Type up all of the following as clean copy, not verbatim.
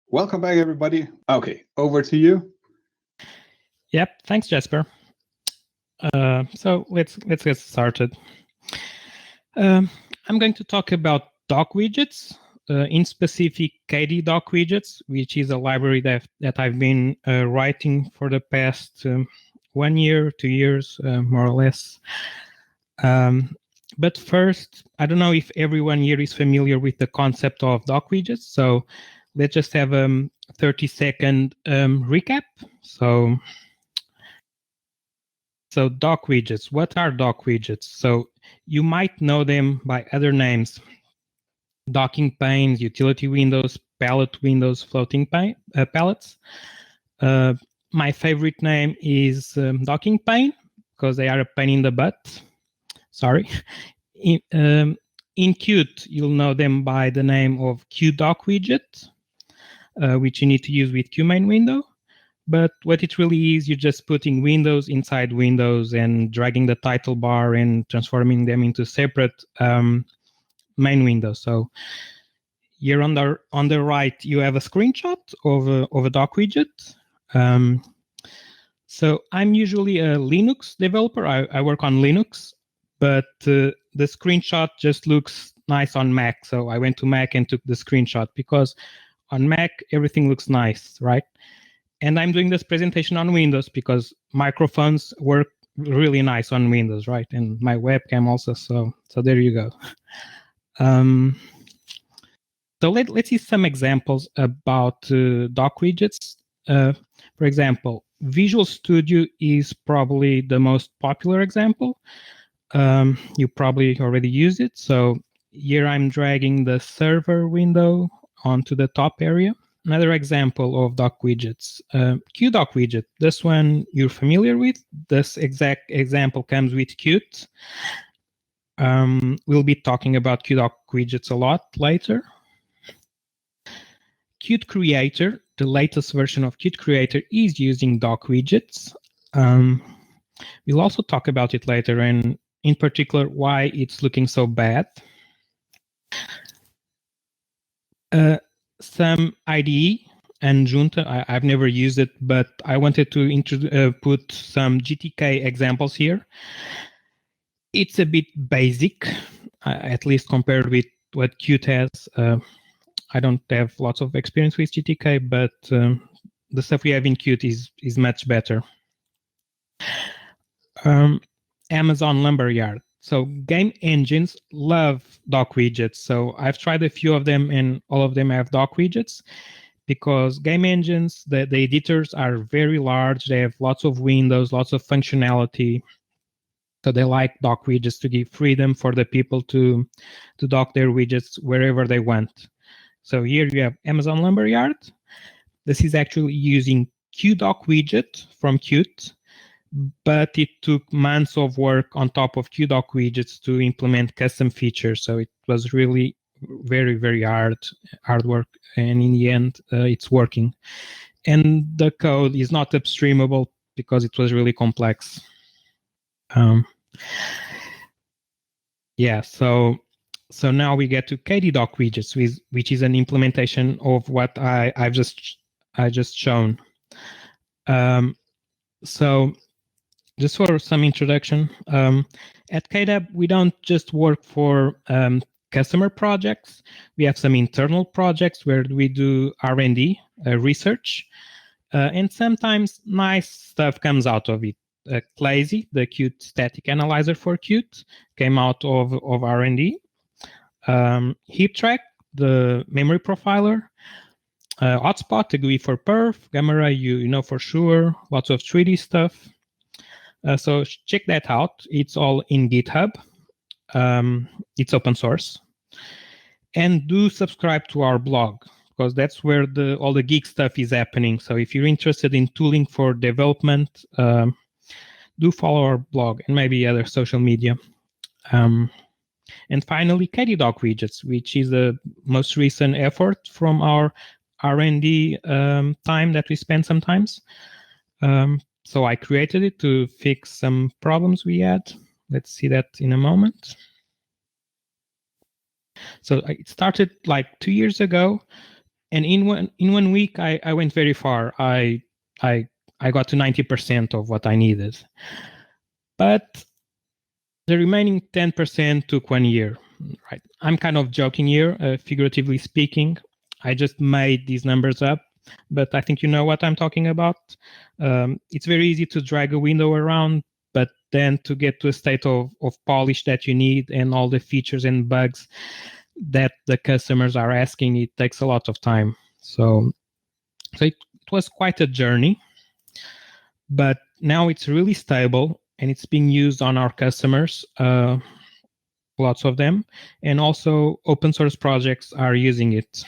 Welcome back, everybody. Okay, over to you. Yep, thanks, Jasper. So let's get started. I'm going to talk about DockWidgets, in specific KDDockWidgets, which is a library that I've been writing for the past 1 year, 2 years, more or less. But first, I don't know if everyone here is familiar with the concept of DockWidgets, so let's just have a 30-second recap. So DockWidgets, what are DockWidgets? So you might know them by other names: docking panes, utility windows, palette windows, floating palettes. My favorite name is docking pane because they are a pain in the butt. Sorry. In Qt, you'll know them by the name of QDockWidget, which you need to use with QMain window. But what it really is, you're just putting windows inside windows and dragging the title bar and transforming them into separate main windows. So here on the right, you have a screenshot of a DockWidget. So I'm usually a Linux developer. I work on Linux, but the screenshot just looks nice on Mac. So I went to Mac and took the screenshot because on Mac, everything looks nice, right? And I'm doing this presentation on Windows because microphones work really nice on Windows, right? And my webcam also. So there you go. So let's see some examples about DockWidgets. For example, Visual Studio is probably the most popular example. You probably already use it. So here I'm dragging the server window onto the top area. Another example of DockWidgets, QDockWidget. This one you're familiar with. This exact example comes with Qt. We'll be talking about QDockWidgets a lot later. Qt Creator, the latest version of Qt Creator, is using DockWidgets. We'll also talk about it later, and in particular, why it's looking so bad. Some IDE and Junta, I've never used it, but I wanted to put some GTK examples here. It's a bit basic, at least compared with what Qt has. I don't have lots of experience with GTK, but the stuff we have in Qt is much better. Amazon Lumberyard. So game engines love DockWidgets. So I've tried a few of them, and all of them have DockWidgets because game engines, the editors are very large. They have lots of windows, lots of functionality. So they like DockWidgets to give freedom for the people to dock their widgets wherever they want. So here you have Amazon Lumberyard. This is actually using QDockWidget from Qt, but it took months of work on top of QDockWidgets to implement custom features. So it was really very, very hard work. And in the end, it's working. And the code is not upstreamable because it was really complex. Yeah, so now we get to KDDockWidgets, which is an implementation of what I just shown. So just for some introduction, at KDAB, we don't just work for customer projects. We have some internal projects where we do R&D, research, and sometimes nice stuff comes out of it. Clazy, the Qt static analyzer for Qt, came out of R&D. HeapTrack, the memory profiler. Hotspot, the GUI for perf. Gamma Ray, you know for sure. Lots of 3D stuff. So check that out. It's all in GitHub. It's open source. And do subscribe to our blog, because that's where all the geek stuff is happening. So if you're interested in tooling for development, do follow our blog and maybe other social media. And finally, KDDockWidgets, which is the most recent effort from our R&D time that we spent sometimes. So I created it to fix some problems we had. Let's see that in a moment. So it started like 2 years ago And in one week, I went very far. I got to 90% of what I needed. But the remaining 10% took 1 year. Right. I'm kind of joking here, figuratively speaking. I just made these numbers up, but I think you know what I'm talking about. It's very easy to drag a window around, but then to get to a state of polish that you need and all the features and bugs that the customers are asking, it takes a lot of time. So it was quite a journey, but now it's really stable and it's being used on our customers, lots of them, and also open source projects are using it.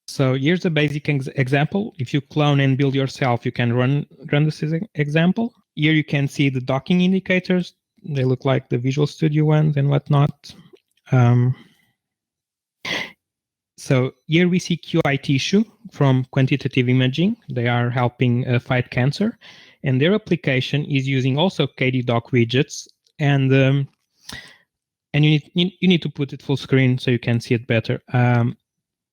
So here's a basic example. If you clone and build yourself, you can run this example. Here you can see the docking indicators. They look like the Visual Studio ones and whatnot. So here we see QtIssue from Quantitative Imaging. They are helping fight cancer, and their application is using also KDDockWidgets. And you need to put it full screen so you can see it better.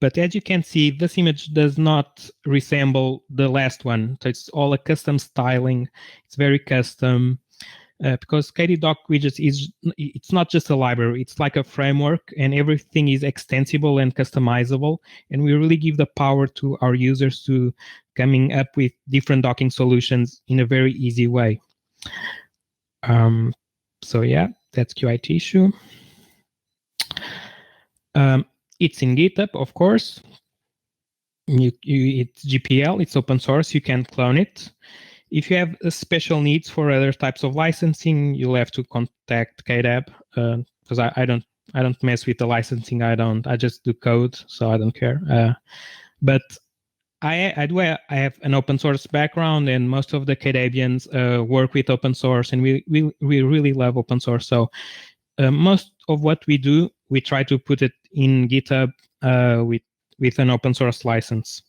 But as you can see, this image does not resemble the last one. So it's all a custom styling. It's very custom. Because KDockWidgets it's not just a library, it's like a framework, and everything is extensible and customizable, and we really give the power to our users to coming up with different docking solutions in a very easy way. So yeah, that's QtIssue. It's in GitHub, of course. It's GPL, it's open source, you can clone it. If you have special needs for other types of licensing, you'll have to contact KDAB, because I don't mess with the licensing. I just do code, so I don't care. But I have an open source background, and most of the KDABians work with open source, and we really love open source. So most of what we do, we try to put it in GitHub with an open source license.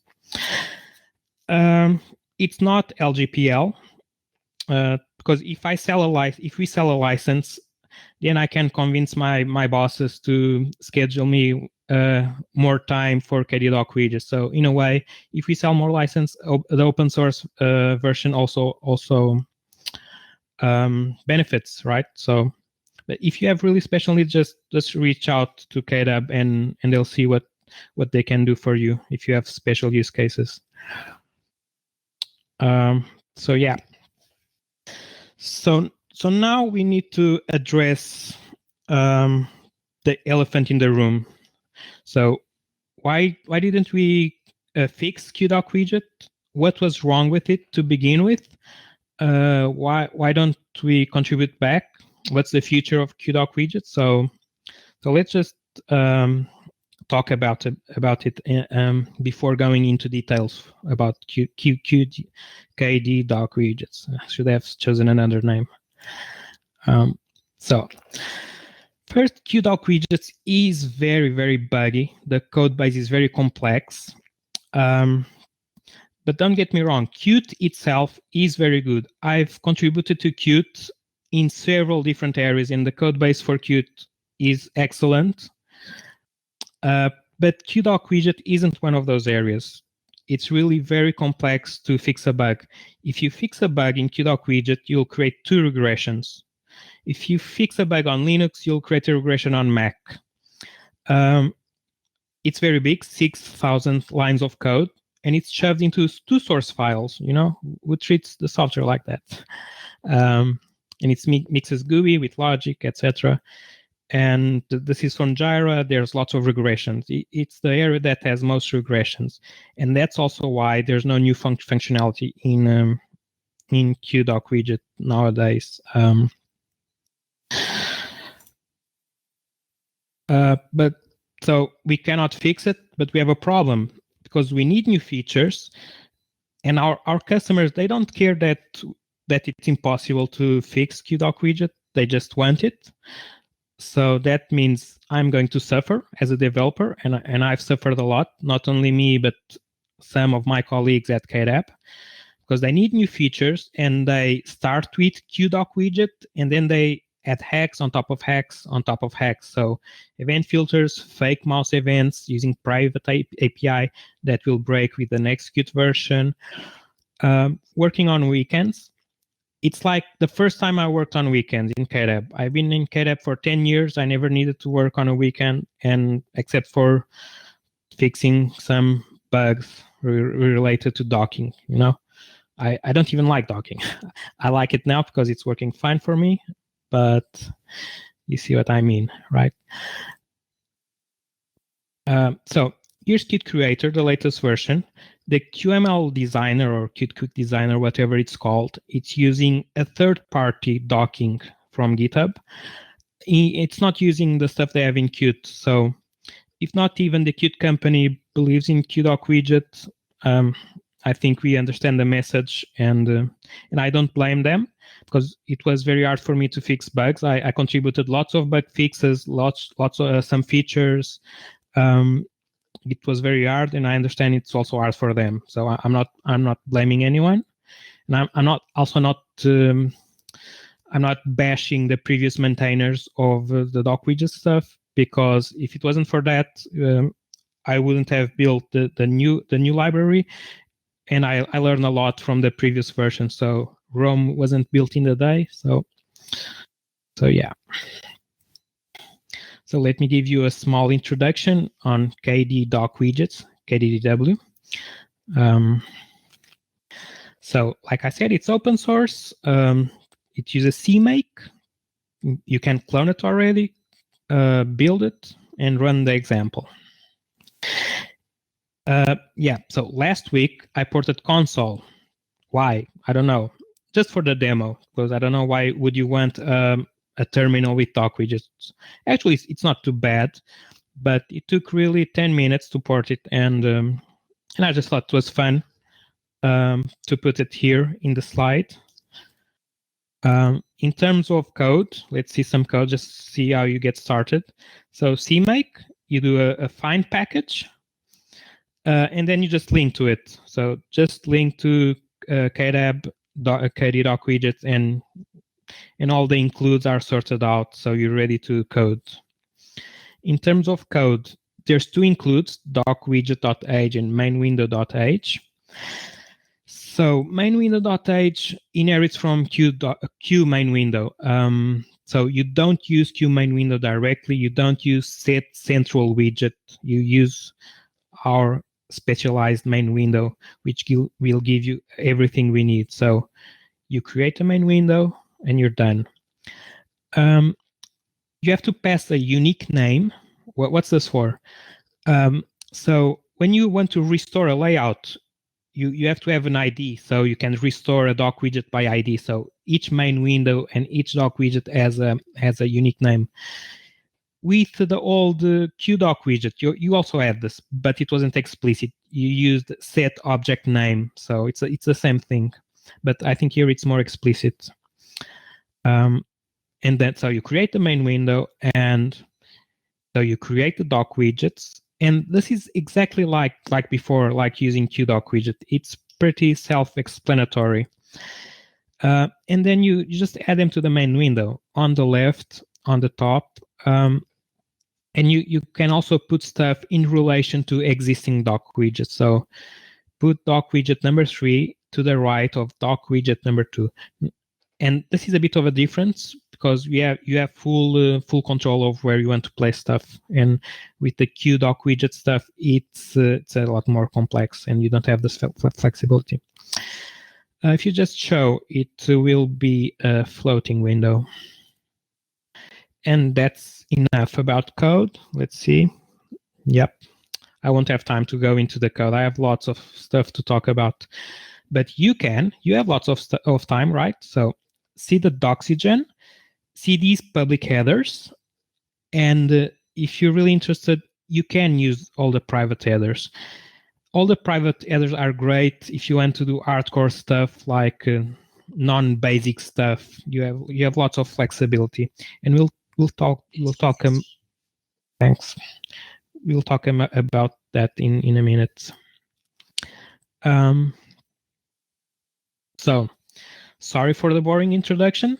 It's not LGPL, because if we sell a license, then I can convince my bosses to schedule me more time for KDockWidgets. So in a way, if we sell more license, the open source version also benefits, right? So, but if you have really special needs, just reach out to KDAB and they'll see what they can do for you if you have special use cases. So yeah. So now we need to address the elephant in the room. So why didn't we fix QtDockWidget? What was wrong with it to begin with? Why don't we contribute back? What's the future of QtDockWidget? So let's just talk about it before going into details about KDDockWidgets. I should have chosen another name. So first, QtDockWidgets is very, very buggy. The code base is very complex. But don't get me wrong, Qt itself is very good. I've contributed to Qt in several different areas, and the code base for Qt is excellent. But QtDockWidget isn't one of those areas. It's really very complex to fix a bug. If you fix a bug in QtDockWidget, you'll create 2 regressions. If you fix a bug on Linux, you'll create a regression on Mac. It's very big, 6,000 lines of code, and it's shoved into 2 source files. Who treats the software like that? And it mixes GUI with logic, etc. And this is from Jira. There's lots of regressions. It's the area that has most regressions, and that's also why there's no new functionality in QtDockWidget nowadays. But so we cannot fix it, but we have a problem because we need new features, and our customers, they don't care that it's impossible to fix QtDockWidget. They just want it. So that means I'm going to suffer as a developer, and I've suffered a lot, not only me, but some of my colleagues at KDAB, because they need new features, and they start with QtDockWidget, and then they add hacks on top of hacks on top of hacks. So event filters, fake mouse events using private API that will break with the next Qt version. Working on weekends. It's like the first time I worked on weekends in KDAB. I've been in KDAB for 10 years. I never needed to work on a weekend, and except for fixing some bugs related to docking. I don't even like docking. I like it now because it's working fine for me, but you see what I mean, right? So here's Qt Creator, the latest version. The QML designer or QtQuick designer, whatever it's called, it's using a third-party docking from GitHub. It's not using the stuff they have in Qt. So if not even the Qt company believes in QDockWidget, I think we understand the message, and I don't blame them, because it was very hard for me to fix bugs. I contributed lots of bug fixes, lots of some features. It was very hard, and I understand it's also hard for them. So I'm not blaming anyone, and I'm not bashing the previous maintainers of the DockWidget stuff, because if it wasn't for that, I wouldn't have built the new library, and I learned a lot from the previous version. So Rome wasn't built in a day. So yeah. So let me give you a small introduction on KDDockWidgets, KDDW. So like I said, it's open source. It uses CMake. You can clone it already, build it, and run the example. Yeah, so last week I ported console. Why? I don't know. Just for the demo, because I don't know why would you want a terminal with DockWidgets. Actually, it's not too bad, but it took really 10 minutes to port it, and I just thought it was fun to put it here in the slide. In terms of code, let's see some code, just see how you get started. So CMake, you do a find package, and then you just link to it. So just link to KDAB, KDDockWidgets, and all the includes are sorted out, so you're ready to code. In terms of code, there's two includes, dockwidget.h and mainwindow.h. So mainwindow.h inherits from Q main window. So you don't use Q main window directly. You don't use set central widget. You use our specialized main window, which will give you everything we need. So you create a main window and you're done. You have to pass a unique name. What's this for? So when you want to restore a layout, you have to have an ID, so you can restore a dock widget by ID. So each main window and each dock widget has a unique name. With the old QDockWidget, you also had this, but it wasn't explicit. You used set object name, so it's the same thing, but I think here it's more explicit. And that's how you create the main window, and so you create the dock widgets. And this is exactly like before, like using QDockWidget. It's pretty self-explanatory. And then you just add them to the main window on the left, on the top. And you can also put stuff in relation to existing dock widgets. So put dock widget number 3 to the right of dock widget number 2. And this is a bit of a difference, because you have full control of where you want to place stuff. And with the QDockWidget stuff, it's a lot more complex, and you don't have this flexibility. If you just show, it will be a floating window. And that's enough about code. Let's see. Yep. I won't have time to go into the code. I have lots of stuff to talk about. But you have lots of time, right? So see the Doxygen, see these public headers, and if you're really interested, you can use all the private headers. All the private headers are great if you want to do hardcore stuff, like non-basic stuff. You have lots of flexibility, and we'll talk. Thanks. We'll talk about that in a minute. So, sorry for the boring introduction.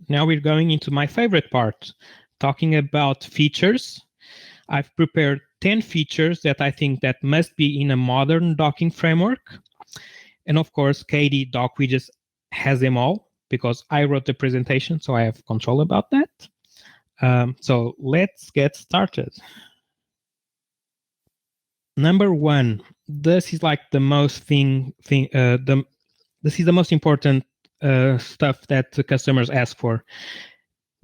now we're going into my favorite part, talking about features. I've prepared 10 features that I think that must be in a modern docking framework. And of course, KDDockWidgets has them all because I wrote the presentation, so I have control about that. So let's get started. Number one, this is like the most this is the most important stuff that the customers ask for.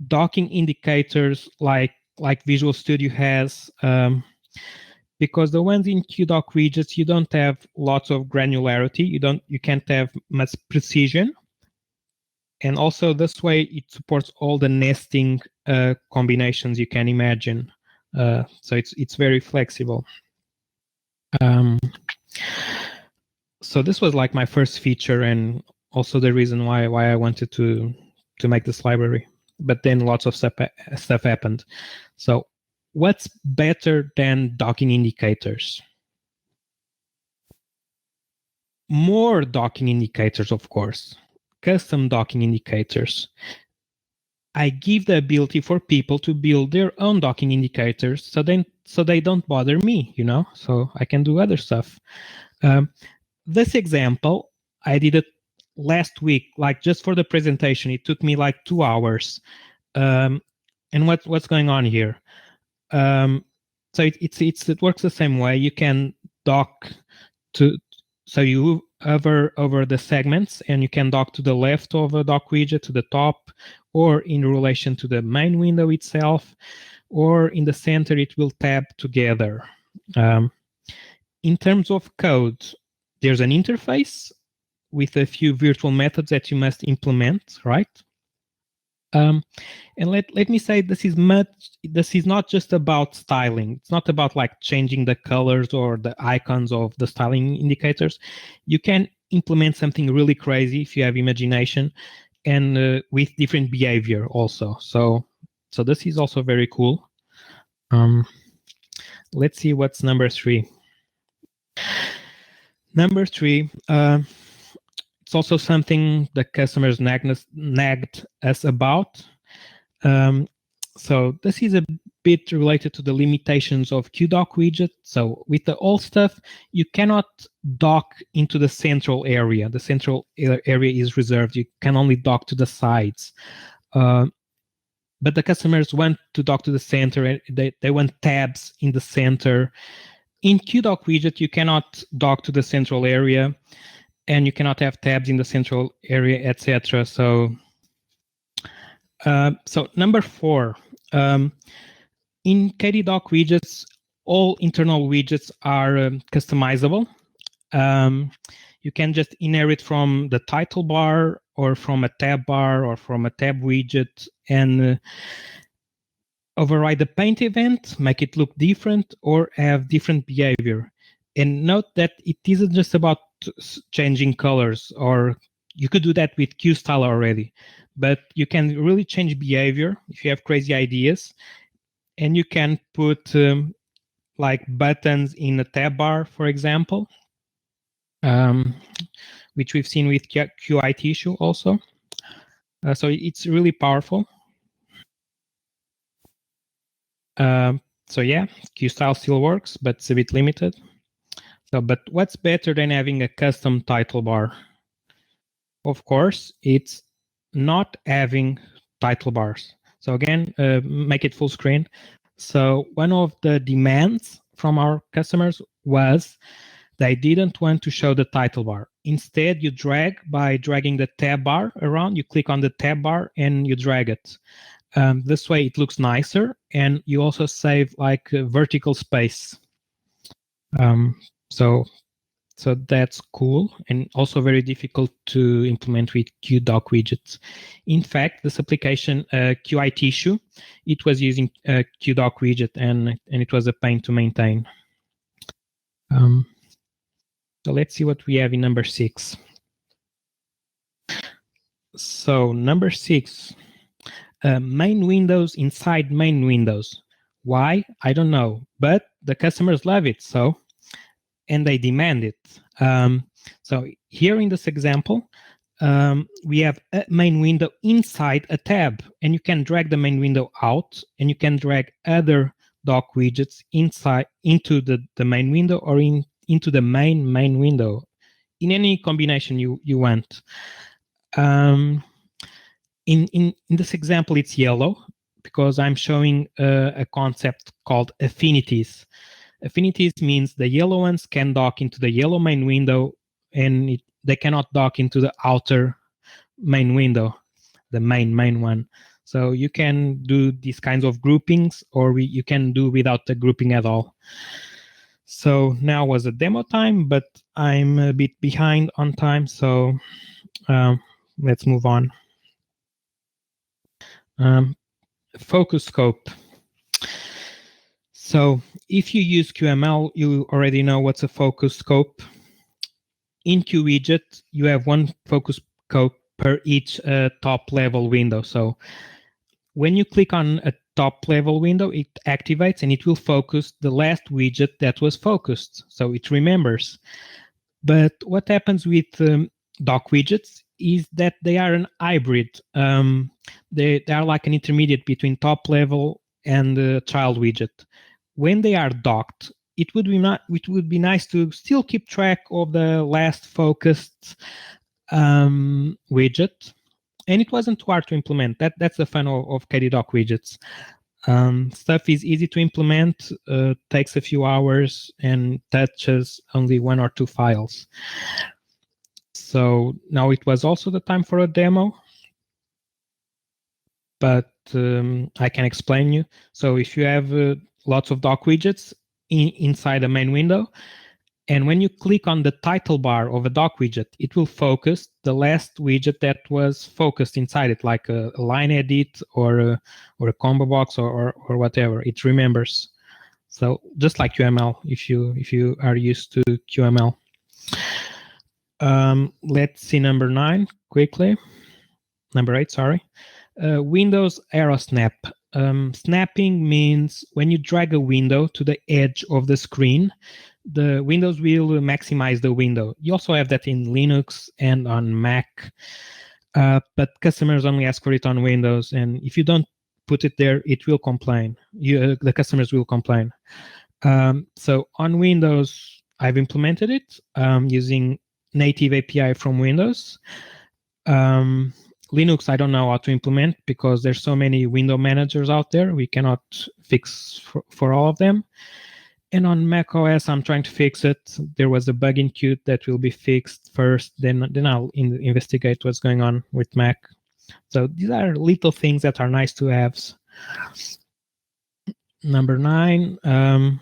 Docking indicators like Visual Studio has, because the ones in QDockWidgets, you don't have lots of granularity. You can't have much precision. And also this way it supports all the nesting combinations you can imagine. So it's very flexible. So this was like my first feature and also the reason why I wanted to make this library. But then lots of stuff happened. So what's better than docking indicators? More docking indicators, of course. Custom docking indicators. I give the ability for people to build their own docking indicators so they don't bother me, you know, so I can do other stuff. This example, I did it last week, like just for the presentation. It took me like 2 hours. And what's going on here? So it works the same way. You can dock so you hover over the segments and you can dock to the left of a dock widget, to the top, or in relation to the main window itself, or in the center, it will tab together. In terms of code, there's an interface with a few virtual methods that you must implement, right? And let me say this is not just about styling. It's not about like changing the colors or the icons of the styling indicators. You can implement something really crazy if you have imagination and with different behavior also. So this is also very cool. Let's see what's number 3. Number 3, it's also something the customers nagged us about. So this is a bit related to the limitations of QDockWidget. So with the old stuff, you cannot dock into the central area. The central area is reserved. You can only dock to the sides. But the customers want to dock to the center, and they want tabs in the center. In QDockWidget, you cannot dock to the central area, and you cannot have tabs in the central area, etc. So number 4, in KDDockWidgets, all internal widgets are customizable. You can just inherit from the title bar or from a tab bar or from a tab widget and override the paint event, make it look different or have different behavior. And note that it isn't just about changing colors, or you could do that with QStyle already, but you can really change behavior if you have crazy ideas. And you can put like buttons in a tab bar, for example, which we've seen with QtIssue also. So it's really powerful. So yeah, QStyle still works, but it's a bit limited. So, but what's better than having a custom title bar? Of course, it's not having title bars. So again, make it full screen. So one of the demands from our customers was they didn't want to show the title bar. Instead, you drag by dragging the tab bar around. You click on the tab bar and you drag it. This way it looks nicer, and you also save like vertical space. So that's cool, and also very difficult to implement with QDockWidgets. In fact, this application, QtIssue, it was using QDockWidget, and it was a pain to maintain. So let's see what we have in number 6. So number 6, main windows inside main windows. Why? I don't know, but the customers love it, and they demand it. So here in this example, we have a main window inside a tab, and you can drag the main window out, and you can drag other dock widgets inside into the main window or into the main window in any combination you want. In this example, it's yellow because I'm showing a concept called affinities. Affinities means the yellow ones can dock into the yellow main window, and they cannot dock into the outer main window, the main one. So you can do these kinds of groupings, or you can do without the grouping at all. So now was a demo time, but I'm a bit behind on time, so let's move on. Focus scope. So if you use QML, you already know what's a focus scope. In QWidget, you have one focus scope per each top level window. So when you click on a top level window, it activates and it will focus the last widget that was focused. So it remembers. But what happens with DockWidgets is that they are an hybrid. They are like an intermediate between top level and child widget. When they are docked, it would be nice to still keep track of the last focused widget, and it wasn't too hard to implement. That's the fun of KDDockWidgets. Stuff is easy to implement, takes a few hours, and touches only 1 or 2 files. So now it was also the time for a demo, but I can explain you. So if you have lots of dock widgets inside the main window, and when you click on the title bar of a dock widget, it will focus the last widget that was focused inside it, like a line edit or a combo box or whatever. It remembers. So just like QML, if you are used to QML. Let's see number 9 quickly. Number 8, sorry. Windows arrow snap. Snapping means when you drag a window to the edge of the screen, the Windows will maximize the window. You also have that in Linux and on Mac, but customers only ask for it on Windows, and if you don't put it there, it will complain. The customers will complain. So on Windows, I've implemented it using native API from Windows. Linux, I don't know how to implement because there's so many window managers out there. We cannot fix for all of them. And on Mac OS, I'm trying to fix it. There was a bug in Qt that will be fixed first. Then I'll investigate what's going on with Mac. So these are little things that are nice to have. Number 9.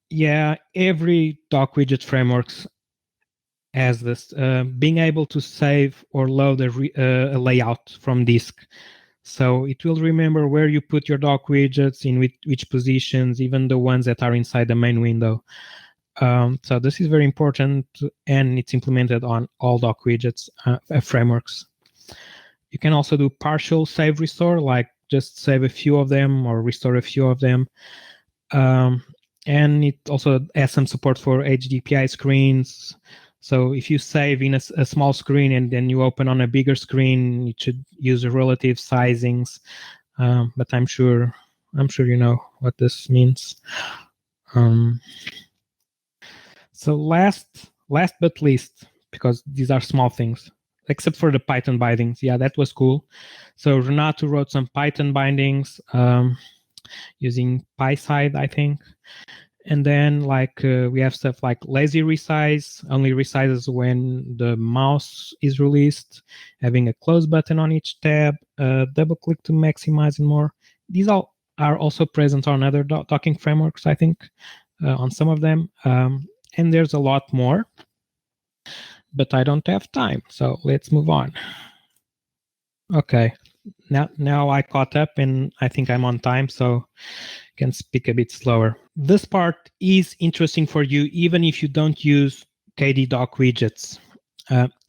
Yeah, every DockWidget frameworks has this, being able to save or load a layout from disk. So it will remember where you put your dock widgets, in which positions, even the ones that are inside the main window. So this is very important, and it's implemented on all DockWidgets frameworks. You can also do partial save restore, like just save a few of them or restore a few of them. And it also has some support for HDPI screens. So if you save in a small screen and then you open on a bigger screen, it should use relative sizings. But I'm sure you know what this means. So last but least, because these are small things, except for the Python bindings. Yeah, that was cool. So Renato wrote some Python bindings using PySide, I think. And then we have stuff like lazy resize, only resizes when the mouse is released, having a close button on each tab, double click to maximize, and more. These all are also present on other docking frameworks, I think, on some of them. And there's a lot more, but I don't have time. So let's move on. Okay, now I caught up and I think I'm on time, so can speak a bit slower. This part is interesting for you, even if you don't use KDDockWidgets.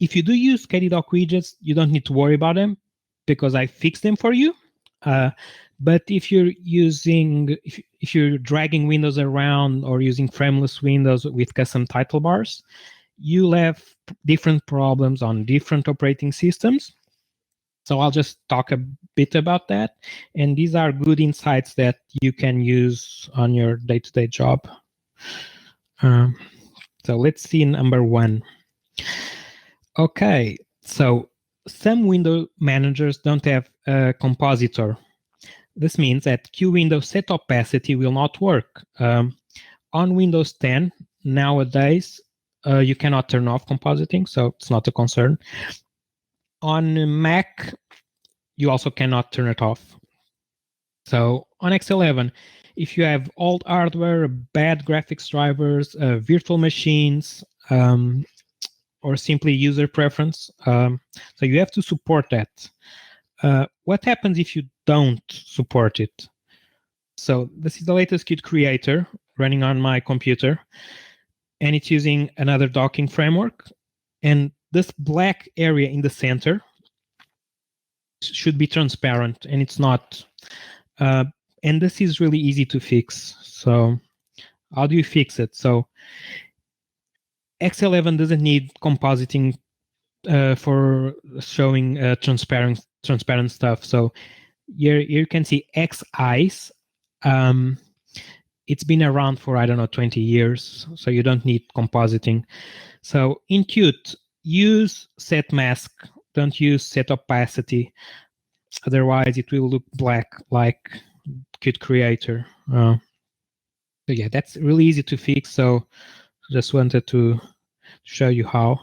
If you do use KDDockWidgets, you don't need to worry about them because I fixed them for you. But if you're if you're dragging windows around or using frameless windows with custom title bars, you'll have different problems on different operating systems. So I'll just talk a bit about that. And these are good insights that you can use on your day-to-day job. So let's see number 1. Okay, so some window managers don't have a compositor. This means that QWindow set opacity will not work. On Windows 10, nowadays, you cannot turn off compositing, so it's not a concern. On Mac, you also cannot turn it off. So on X11, if you have old hardware, bad graphics drivers, virtual machines, or simply user preference, so you have to support that. What happens if you don't support it? So this is the latest Qt Creator running on my computer, and it's using another docking framework. And this black area in the center should be transparent, and it's not. And this is really easy to fix. So how do you fix it? So X11 doesn't need compositing for showing transparent stuff. So here you can see XIs. It's been around for, I don't know, 20 years, so you don't need compositing. So in Qt, use set mask, don't use set opacity. Otherwise, it will look black like Qt Creator. So yeah, that's really easy to fix. So just wanted to show you how.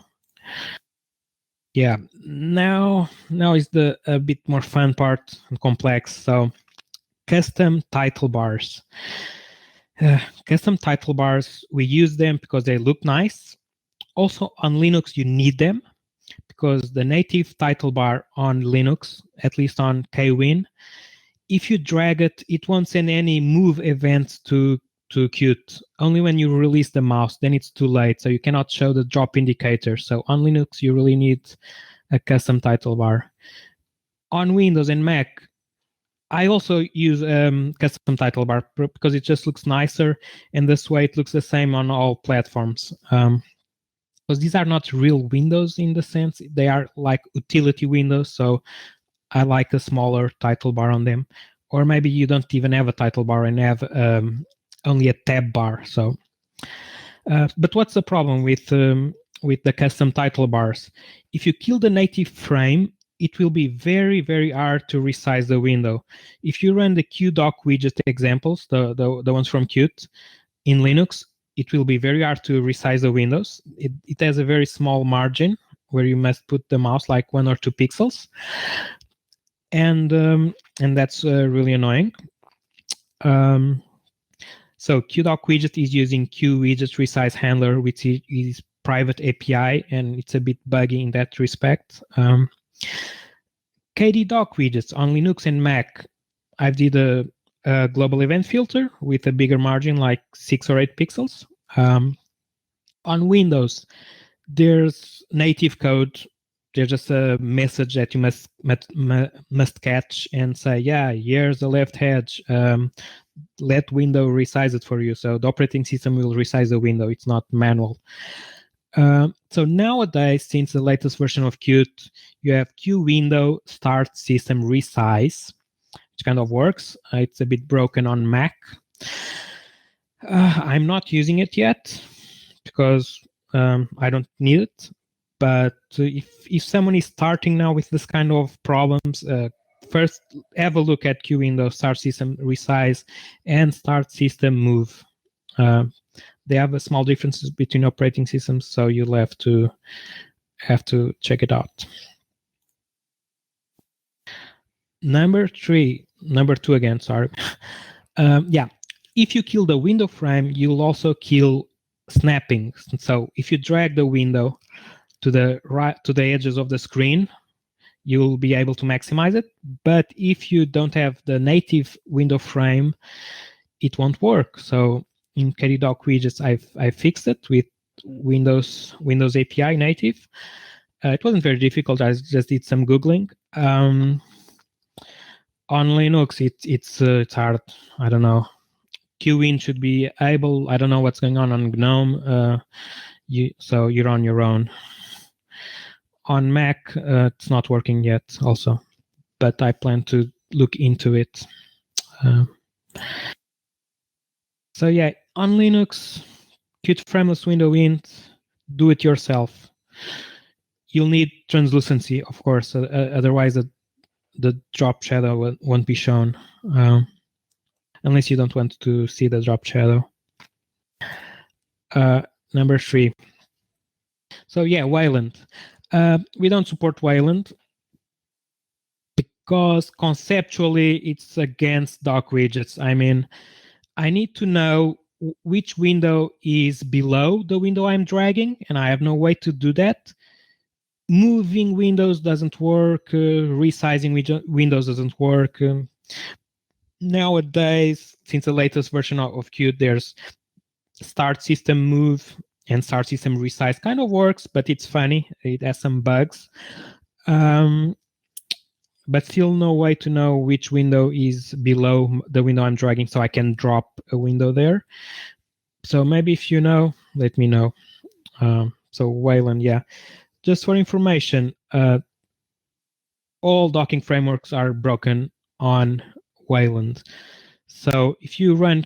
Yeah, now is the a bit more fun part and complex. So custom title bars. Custom title bars, we use them because they look nice. Also on Linux, you need them because the native title bar on Linux, at least on Kwin, if you drag it, it won't send any move events to Qt. Only when you release the mouse, then it's too late. So you cannot show the drop indicator. So on Linux, you really need a custom title bar. On Windows and Mac, I also use custom title bar because it just looks nicer, and this way it looks the same on all platforms. Because these are not real windows in the sense, they are like utility windows, so I like a smaller title bar on them. Or maybe you don't even have a title bar and have only a tab bar. So, but what's the problem with the custom title bars? If you kill the native frame, it will be very, very hard to resize the window. If you run the QDockWidget examples, the ones from Qt in Linux, it will be very hard to resize the windows. It has a very small margin where you must put the mouse like 1 or 2 pixels, and that's really annoying. So QDockWidget is using QWidget resize handler, which is private API, and it's a bit buggy in that respect. KDDockWidgets on Linux and Mac, I did a global event filter with a bigger margin, like 6 or 8 pixels. On Windows, there's native code. There's just a message that you must catch and say, yeah, here's the left edge. Let window resize it for you. So the operating system will resize the window. It's not manual. So nowadays, since the latest version of Qt, you have QWindow start system resize, which kind of works. It's a bit broken on Mac. I'm not using it yet because I don't need it. But if someone is starting now with this kind of problems, first have a look at QWindow start system resize and start system move. They have a small differences between operating systems, so you'll have to check it out. Number 2 again, sorry. Yeah, if you kill the window frame, you'll also kill snapping. So if you drag the window to the right, to the edges of the screen, you'll be able to maximize it. But if you don't have the native window frame, it won't work. So in KDDockWidgets, I fixed it with Windows API native. It wasn't very difficult. I just did some Googling. On Linux, it's hard. I don't know. Qwin should be able. I don't know what's going on GNOME. so you're on your own. On Mac, it's not working yet also, but I plan to look into it. So yeah, on Linux, Qt frameless window int, do it yourself. You'll need translucency, of course, otherwise the drop shadow won't be shown, unless you don't want to see the drop shadow. Number 3. So yeah, Wayland. We don't support Wayland because conceptually it's against DockWidgets. I mean, I need to know which window is below the window I'm dragging, and I have no way to do that. Moving windows doesn't work. Resizing windows doesn't work. Nowadays, since the latest version of Qt, there's start system move and start system resize. Kind of works, but it's funny. It has some bugs. But still no way to know which window is below the window I'm dragging, so I can drop a window there. So maybe if you know, let me know. So Wayland, yeah. Just for information, all docking frameworks are broken on Wayland. So if you run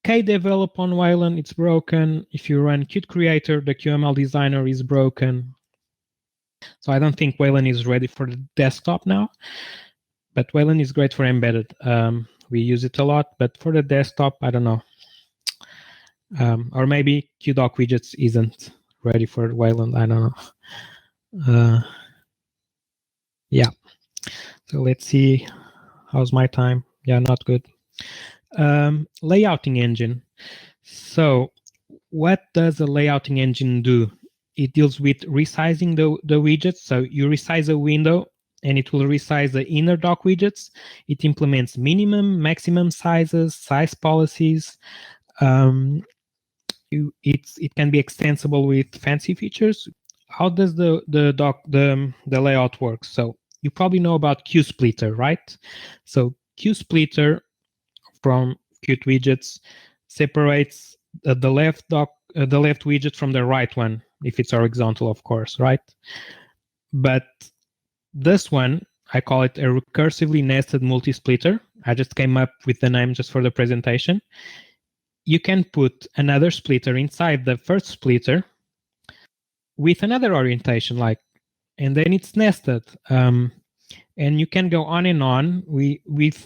KDevelop on Wayland, it's broken. If you run Qt Creator, the QML designer is broken. So I don't think Wayland is ready for the desktop now, but Wayland is great for embedded. We use it a lot, but for the desktop, I don't know. Or maybe QDockWidgets isn't ready for Wayland. I don't know. Yeah. So let's see. How's my time? Yeah, not good. Layouting engine. So what does a layouting engine do? It deals with resizing the widgets. So you resize a window and it will resize the inner dock widgets. It implements minimum, maximum sizes, size policies. It can be extensible with fancy features. How does the layout work? So you probably know about QSplitter, right? So QSplitter from QtWidgets separates the left widget from the right one, if it's horizontal, of course, right? But this one, I call it a recursively nested multi-splitter. I just came up with the name just for the presentation. You can put another splitter inside the first splitter with another orientation, and then it's nested. And you can go on and on with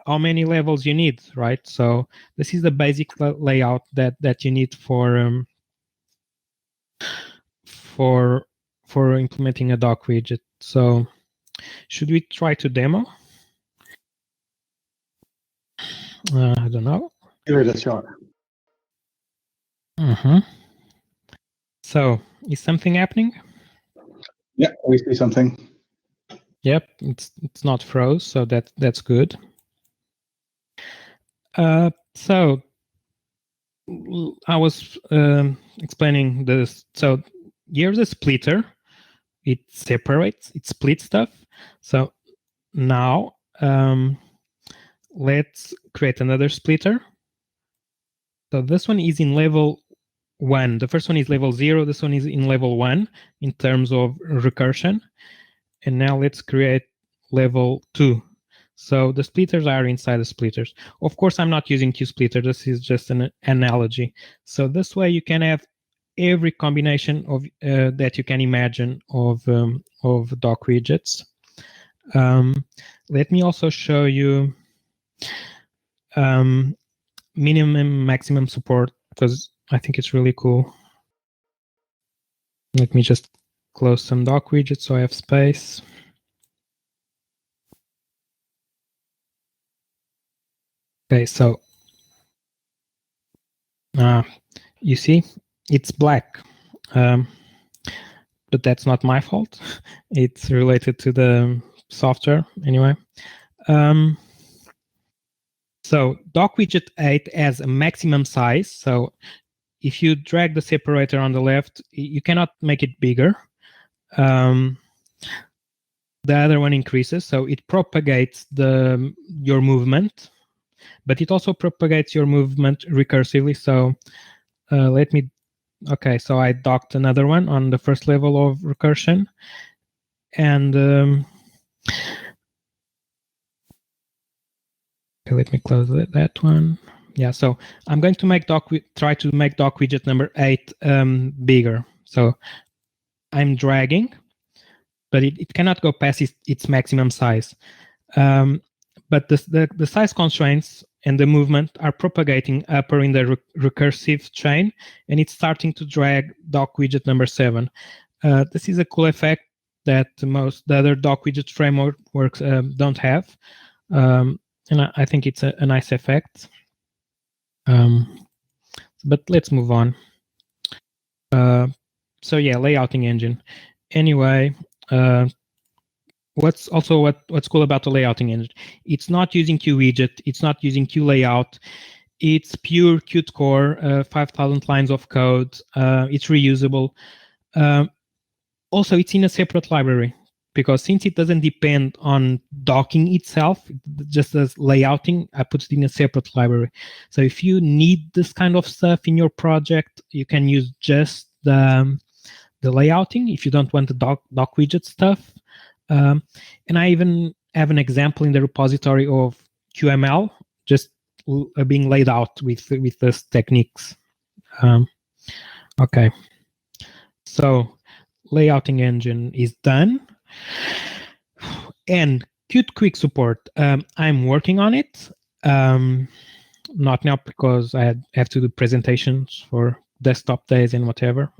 how many levels you need, right? So this is the basic layout that you need for implementing a dock widget. So should we try to demo? I don't know. Give it a shot. So is something happening? Yeah, we see something. Yep, it's not froze, so that's good. So I was explaining this. So here's a splitter. It separates, it splits stuff. So now let's create another splitter. So this one is in level 1. The first one is level 0. This one is in level 1 in terms of recursion. And now let's create level 2. So the splitters are inside the splitters. Of course, I'm not using QSplitter. This is just an analogy. So this way you can have every combination of that you can imagine of dock widgets. Let me also show you minimum, maximum support, because I think it's really cool. Let me just close some dock widgets so I have space. Okay, so you see, it's black, but that's not my fault. It's related to the software anyway. So DockWidget 8 has a maximum size. So if you drag the separator on the left, you cannot make it bigger. The other one increases, so it propagates your movement, but it also propagates your movement recursively. So let me Okay, so I docked another one on the first level of recursion. And okay, let me close that one. Yeah, so I'm going to try to make DockWidget number 8 bigger. So I'm dragging, but it cannot go past its maximum size. But the size constraints and the movement are propagating upper in the recursive chain, and it's starting to drag DockWidget number 7. This is a cool effect that the other DockWidget frameworks don't have. And I think it's a nice effect. But let's move on. So yeah, layouting engine. Anyway, what's cool about the layouting engine? It's not using QWidget. It's not using QLayout. It's pure Qt core, 5,000 lines of code. It's reusable. Also, it's in a separate library, because since it doesn't depend on docking itself, just as layouting, I put it in a separate library. So if you need this kind of stuff in your project, you can use just the layouting if you don't want the DockWidget stuff. And I even have an example in the repository of QML just being laid out with those techniques. Okay, so layouting engine is done. And QtQuick support, I'm working on it. Not now, because I have to do presentations for desktop days and whatever.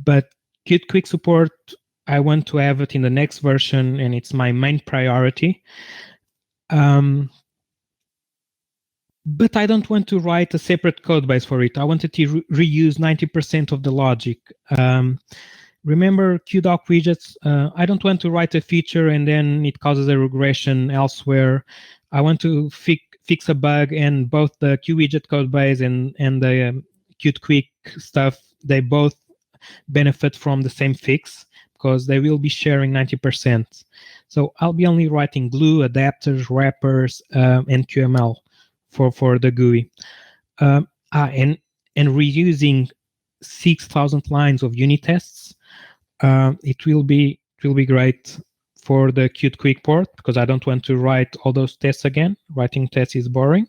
But QtQuick support, I want to have it in the next version, and it's my main priority. But I don't want to write a separate code base for it. I wanted to reuse 90% of the logic. Remember QDockWidgets? I don't want to write a feature and then it causes a regression elsewhere. I want to fix a bug, and both the QWidget code base and the QtQuick stuff, they both benefit from the same fix, because they will be sharing 90%. So I'll be only writing glue, adapters, wrappers, and QML for the GUI. And reusing 6,000 lines of unit tests. It will be great for the QtQuick port, because I don't want to write all those tests again. Writing tests is boring.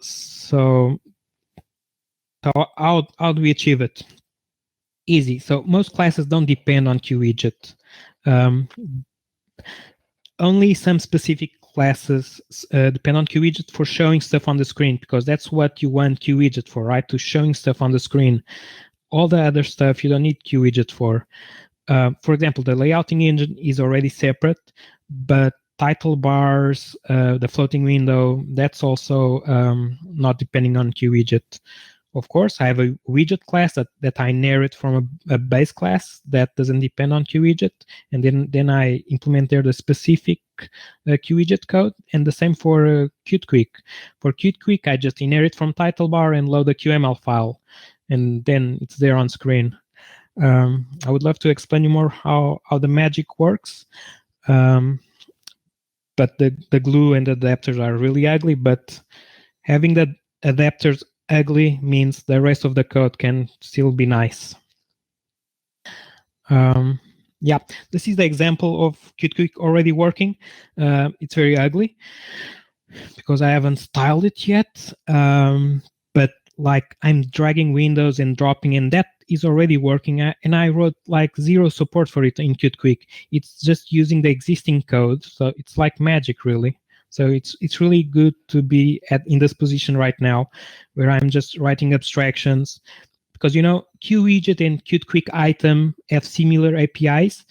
So how do we achieve it? Easy. So most classes don't depend on QWidget. Only some specific classes depend on QWidget for showing stuff on the screen, because that's what you want QWidget for, right? To showing stuff on the screen. All the other stuff you don't need QWidget for. For example, the layouting engine is already separate, but title bars, the floating window, that's also not depending on QWidget. Of course, I have a widget class that I inherit from a base class that doesn't depend on QWidget, and then I implement there the specific QWidget code, and the same for QtQuick. For QtQuick, I just inherit from title bar and load the QML file, and then it's there on screen. I would love to explain you more how the magic works, but the glue and the adapters are really ugly, but having the adapters ugly means the rest of the code can still be nice. Yeah, this is the example of QtQuick already working. It's very ugly because I haven't styled it yet, but like I'm dragging windows and dropping, and that is already working. And I wrote like zero support for it in QtQuick. It's just using the existing code, so it's like magic, really. So it's really good to be in this position right now, where I'm just writing abstractions, because QWidget and QtQuick item have similar APIs,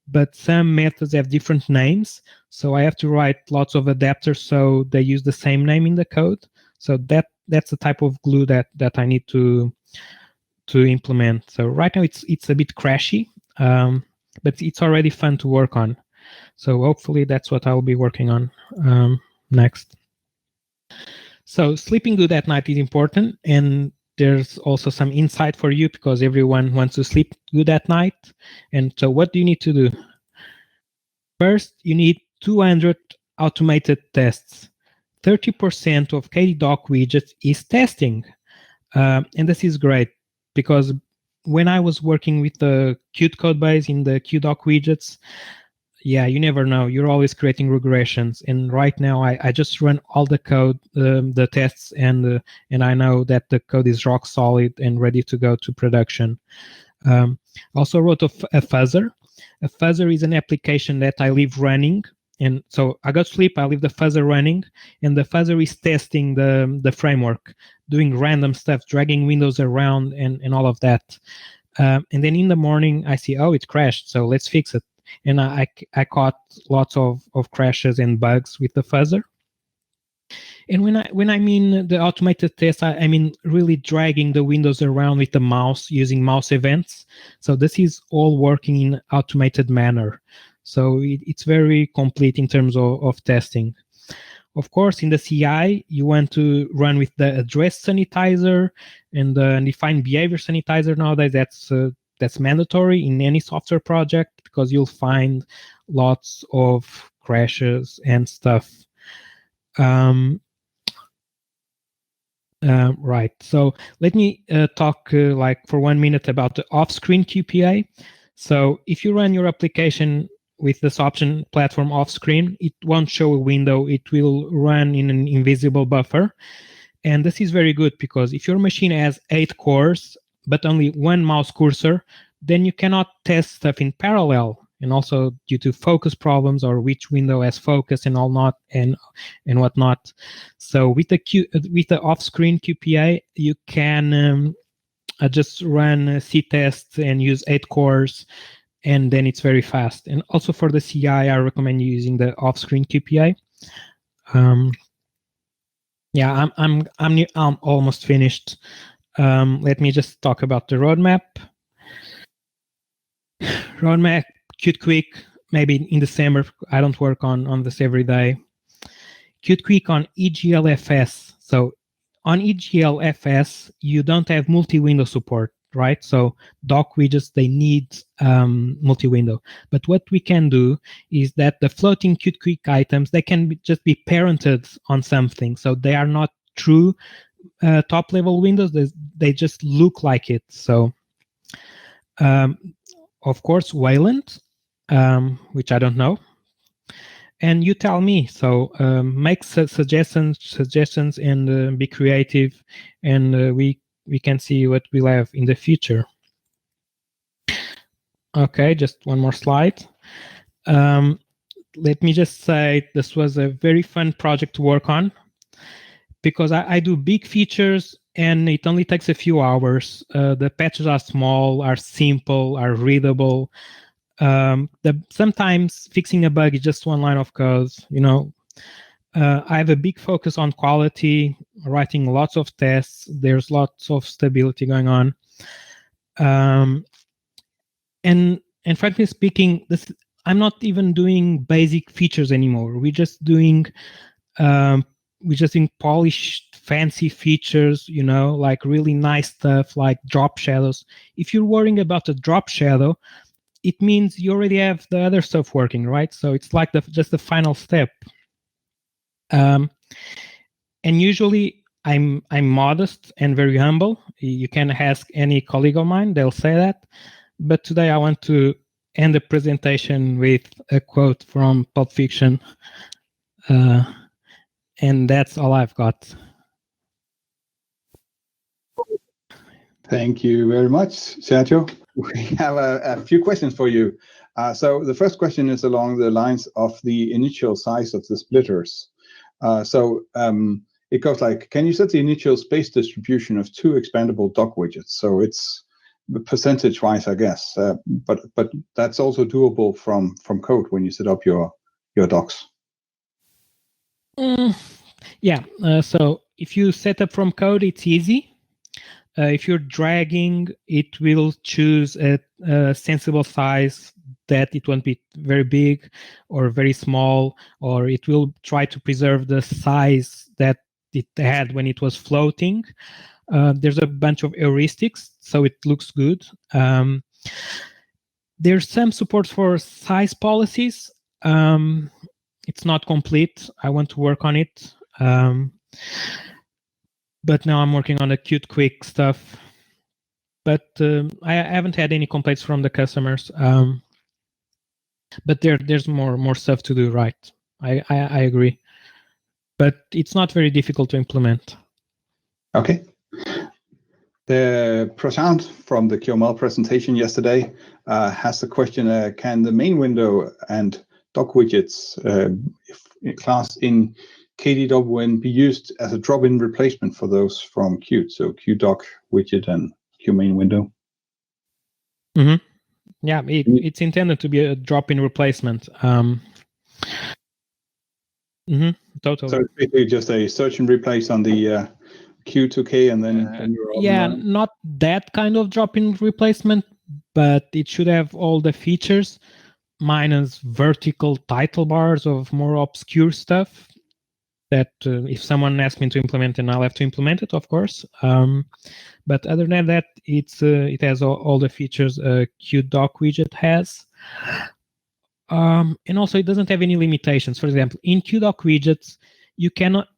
but some methods have different names. So I have to write lots of adapters so they use the same name in the code. So that's the type of glue that I need to implement. So right now it's a bit crashy, but it's already fun to work on. So hopefully that's what I'll be working on next. So sleeping good at night is important, and there's also some insight for you, because everyone wants to sleep good at night. And so what do you need to do? First, you need 200 automated tests. 30% of KDDockWidgets is testing. And this is great because when I was working with the Qt code base in the QDockWidgets, yeah, you never know. You're always creating regressions. And right now, I just run all the code, the tests, and I know that the code is rock solid and ready to go to production. Also wrote a fuzzer. A fuzzer is an application that I leave running. And so I go to sleep, I leave the fuzzer running, and the fuzzer is testing the framework, doing random stuff, dragging windows around and all of that. And then in the morning, I see, oh, it crashed, so let's fix it. And I caught lots of crashes and bugs with the fuzzer. And when I mean the automated test, I mean really dragging the windows around with the mouse using mouse events. So this is all working in automated manner. So it's very complete in terms of testing. Of course, in the CI, you want to run with the address sanitizer and the define behavior sanitizer nowadays. That's mandatory in any software project because you'll find lots of crashes and stuff. Right. So let me talk like for 1 minute about the off-screen QPA. So if you run your application with this option platform off-screen, it won't show a window. It will run in an invisible buffer. And this is very good because if your machine has 8 cores, but only 1 mouse cursor, then you cannot test stuff in parallel. And also due to focus problems or which window has focus and all not and whatnot. So with the off-screen QPA, you can just run C-tests and use 8 cores, and then it's very fast. And also for the CI, I recommend using the off-screen QPA. Yeah, I'm almost finished. Let me just talk about the roadmap. QtQuick, maybe in December. I don't work on this every day. QtQuick on EGLFS. So on EGLFS, you don't have multi-window support, right? So DockWidgets, they need multi-window. But what we can do is that the floating QtQuick items, they can just be parented on something. So they are not true top-level windows. They just look like it. So, of course, Wayland, which I don't know. And you tell me. So make suggestions and be creative, and we can see what we'll have in the future. Okay, just one more slide. Let me just say this was a very fun project to work on because I do big features and it only takes a few hours. The patches are small, are simple, are readable. Sometimes fixing a bug is just one line of code. I have a big focus on quality, writing lots of tests. There's lots of stability going on. And frankly speaking, I'm not even doing basic features anymore. We're just doing polished, fancy features, like really nice stuff like drop shadows. If you're worrying about a drop shadow, it means you already have the other stuff working, right? So it's like just the final step. And usually I'm modest and very humble. You can ask any colleague of mine, they'll say that. But today I want to end the presentation with a quote from Pulp Fiction. And that's all I've got. Thank you very much, Sérgio. We have a few questions for you. So the first question is along the lines of the initial size of the splitters. It goes like, can you set the initial space distribution of 2 expandable DockWidgets? So it's percentage-wise, I guess, but that's also doable from code when you set up your docks. Yeah. So if you set up from code, it's easy. If you're dragging, it will choose a sensible size that it won't be very big or very small, or it will try to preserve the size that it had when it was floating. There's a bunch of heuristics, so it looks good. There's some support for size policies. It's not complete. I want to work on it. but now I'm working on the QtQuick stuff. But I haven't had any complaints from the customers. But there's more stuff to do, right? I agree. But it's not very difficult to implement. Okay. The Prashant from the QML presentation yesterday has the question, can the main window and DockWidgets class in KDW be used as a drop-in replacement for those from Qt? So QDockWidget and QMain window. Mm-hmm. Yeah, it's intended to be a drop-in replacement. Totally. So it's basically just a search and replace on the Q2K, and then you're all done. Not that kind of drop-in replacement, but it should have all the features minus vertical title bars of more obscure stuff that if someone asks me to implement, then I'll have to implement it, of course. But other than that, it has all the features QtDockWidget has. And also it doesn't have any limitations. For example, in QtDockWidgets,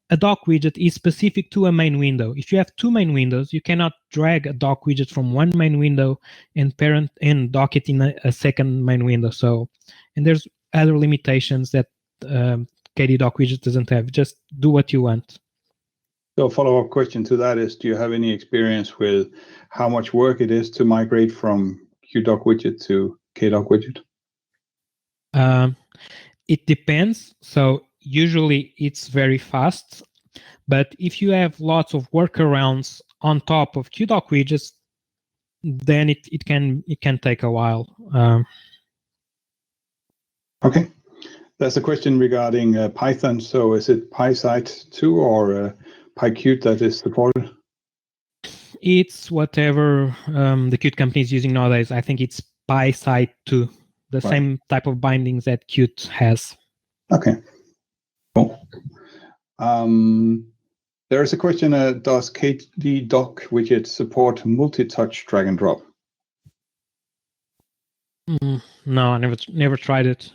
a dock widget is specific to a main window. If you have two main windows, you cannot drag a dock widget from one main window and parent and dock it in a second main window. So, and there's other limitations that KDDockWidget doesn't have. Just do what you want. So a follow-up question to that is, do you have any experience with how much work it is to migrate from QtDockWidget to KDockWidget? It depends. So usually it's very fast, but if you have lots of workarounds on top of QtDockWidgets, then it can take a while. Okay, there's a question regarding Python. So is it PySite 2 or PyQt that is supported? It's whatever the Qt company is using nowadays. I think it's PySite 2, the same type of bindings that Qt has. Okay, cool. There is a question, does KDDockWidget support multi-touch drag and drop? No, I never tried it.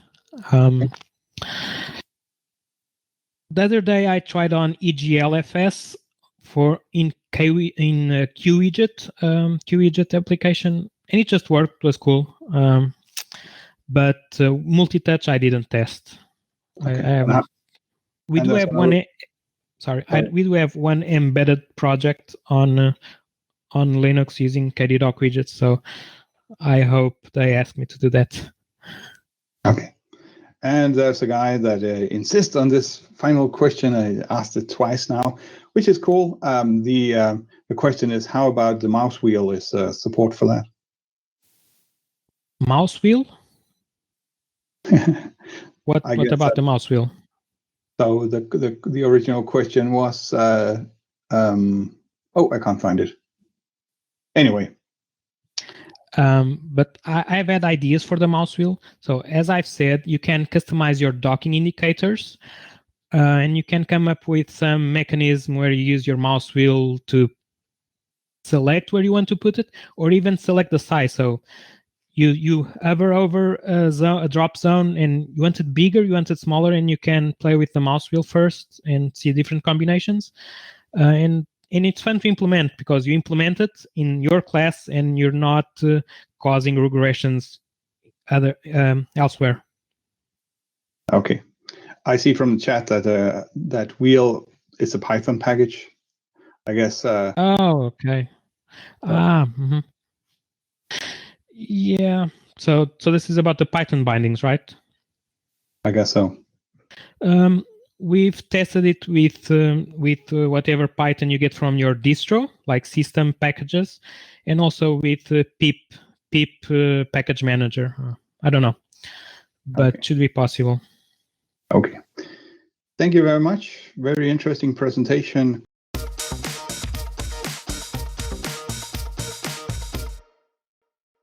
The other day I tried on EGLFS in QWidget application, and it just worked. It was cool. But multi-touch I didn't test. Okay. We do have one. We do have one embedded project on Linux using KDDockWidgets, so I hope they ask me to do that. Okay. And there's a guy that insists on this final question. I asked it twice now, which is cool. The question is, how about the mouse wheel? Is support for that? Mouse wheel? What about the mouse wheel? So the original question was, I can't find it. Anyway. But I've had ideas for the mouse wheel. So as I've said, you can customize your docking indicators, and you can come up with some mechanism where you use your mouse wheel to select where you want to put it, or even select the size. So you hover over a drop zone, and you want it bigger, you want it smaller, and you can play with the mouse wheel first and see different combinations. And it's fun to implement because you implement it in your class and you're not causing regressions elsewhere. Okay, I see from the chat that that wheel is a Python package, I guess. Oh, okay. Mm-hmm. Yeah. So this is about the Python bindings, right? I guess so. We've tested it with whatever Python you get from your distro, like system packages, and also with pip package manager. I don't know, but should be possible. Okay. Thank you very much. Very interesting presentation.